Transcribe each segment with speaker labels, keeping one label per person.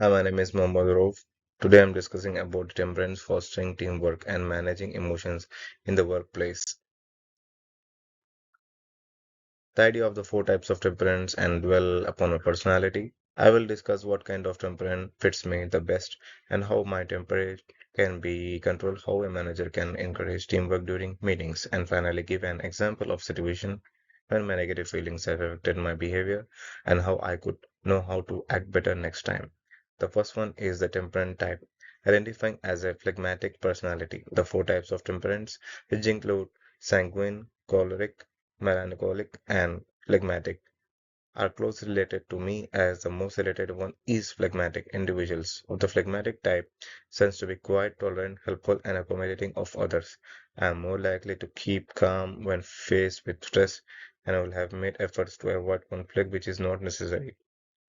Speaker 1: Hi, my name is Mohammad Rauf. Today I'm discussing about temperance, fostering teamwork, and managing emotions in the workplace. The idea of the four types of temperance and dwell upon my personality. I will discuss what kind of temperament fits me the best and how my temperament can be controlled, how a manager can encourage teamwork during meetings, and finally give an example of situation when my negative feelings have affected my behavior and how I could know how to act better next time. The first one is the temperament type, identifying as a phlegmatic personality. The four types of temperaments, which include sanguine, choleric, melancholic, and phlegmatic, are closely related to me as the most related one is phlegmatic. Individuals of the phlegmatic type tends to be quite tolerant, helpful, and accommodating of others. I am more likely to keep calm when faced with stress, and I will have made efforts to avoid conflict which is not necessary.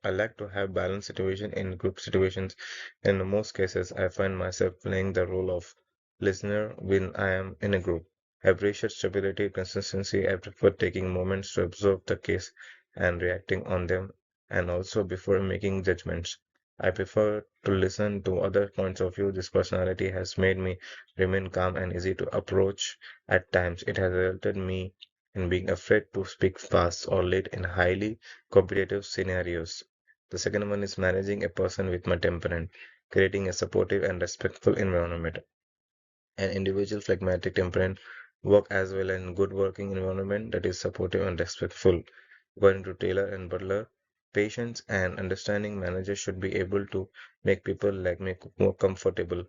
Speaker 1: I like to have balanced situation in group situations. In most cases, I find myself playing the role of listener when I am in a group. I appreciate stability, consistency. I prefer taking moments to observe the case and reacting on them, and also before making judgments. I prefer to listen to other points of view. This personality has made me remain calm and easy to approach. At times, it has resulted me in being afraid to speak fast or late in highly competitive scenarios. The second one is managing a person with my temperament, creating a supportive and respectful environment. An individual phlegmatic temperament work as well in good working environment that is supportive and respectful. According to Taylor and Butler, patience and understanding managers should be able to make people like me more comfortable,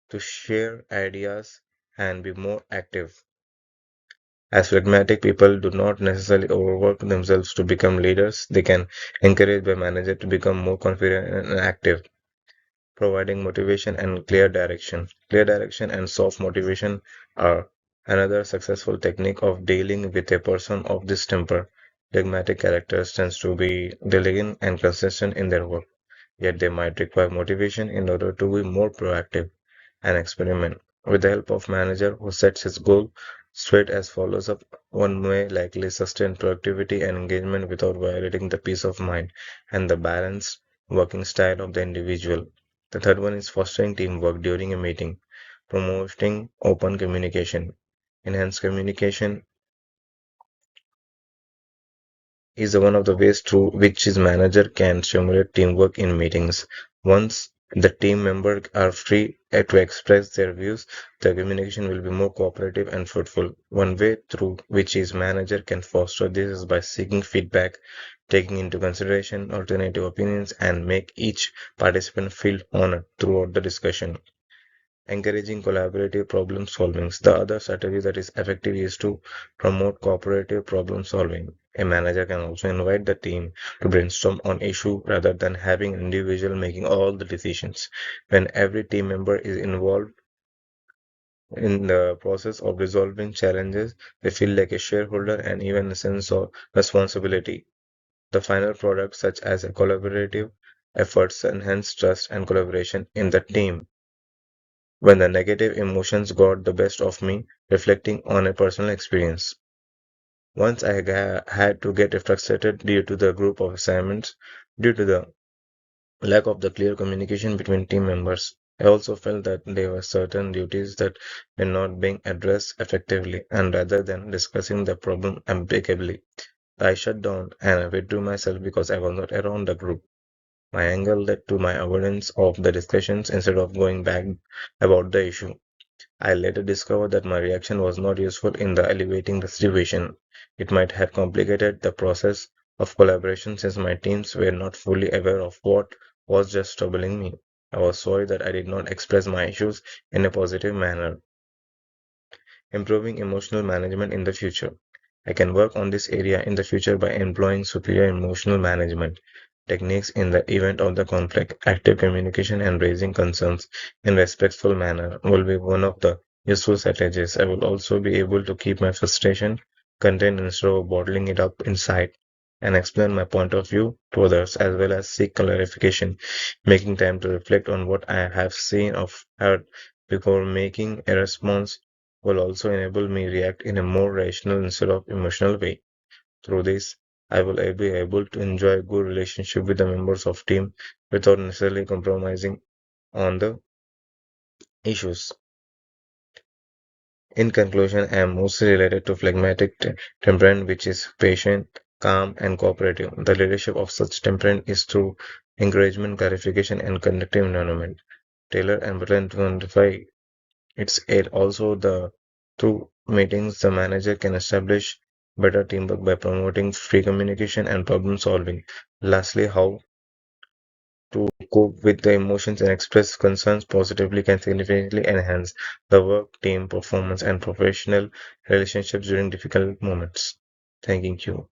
Speaker 1: to share ideas and be more active. As phlegmatic people do not necessarily overwork themselves to become leaders, they can encourage the manager to become more confident and active, providing motivation and clear direction. Clear direction and soft motivation are another successful technique of dealing with a person of this temper. Phlegmatic characters tends to be diligent and consistent in their work, yet they might require motivation in order to be more proactive and experiment. With the help of manager who sets his goal straight as follows up, one may likely sustain productivity and engagement without violating the peace of mind and the balanced working style of the individual. The third one is fostering teamwork during a meeting, promoting open communication. Enhanced communication is one of the ways through which his manager can stimulate teamwork in meetings. Once the team members are free to express their views, the communication will be more cooperative and fruitful. One way through which his manager can foster this is by seeking feedback, taking into consideration alternative opinions, and make each participant feel honored throughout the discussion. Encouraging collaborative problem solving. The other strategy that is effective is to promote cooperative problem solving. A manager can also invite the team to brainstorm on issue rather than having an individual making all the decisions. When every team member is involved in the process of resolving challenges, they feel like a shareholder and even a sense of responsibility. The final product, such as a collaborative efforts, enhance trust and collaboration in the team. When the negative emotions got the best of me, reflecting on a personal experience. Once I had to get frustrated due to the group of assignments, due to the lack of the clear communication between team members. I also felt that there were certain duties that were not being addressed effectively, and rather than discussing the problem amicably, I shut down and I withdrew myself because I was not around the group. My anger led to my avoidance of the discussions instead of going back about the issue. I later discovered that my reaction was not useful in the elevating the situation. It might have complicated the process of collaboration since my teams were not fully aware of what was just troubling me. I was sorry that I did not express my issues in a positive manner. Improving emotional management in the future. I can work on this area in the future by employing superior emotional management techniques in the event of the conflict. Active communication and raising concerns in respectful manner will be one of the useful strategies. I will also be able to keep my frustration contained instead of bottling it up inside and explain my point of view to others as well as seek clarification, making time to reflect on what I have seen or heard before making a response will also enable me react in a more rational instead of emotional way. Through this, I will be able to enjoy a good relationship with the members of team without necessarily compromising on the issues. In conclusion, I am mostly related to phlegmatic temperament, which is patient, calm, and cooperative. The leadership of such temperament is through encouragement, clarification, and conductive environment. Taylor and Butler quantify its aid. Also, the through meetings, the manager can establish better teamwork by promoting free communication and problem solving. Lastly, how to cope with the emotions and express concerns positively can significantly enhance the work, team performance, and professional relationships during difficult moments. Thanking you.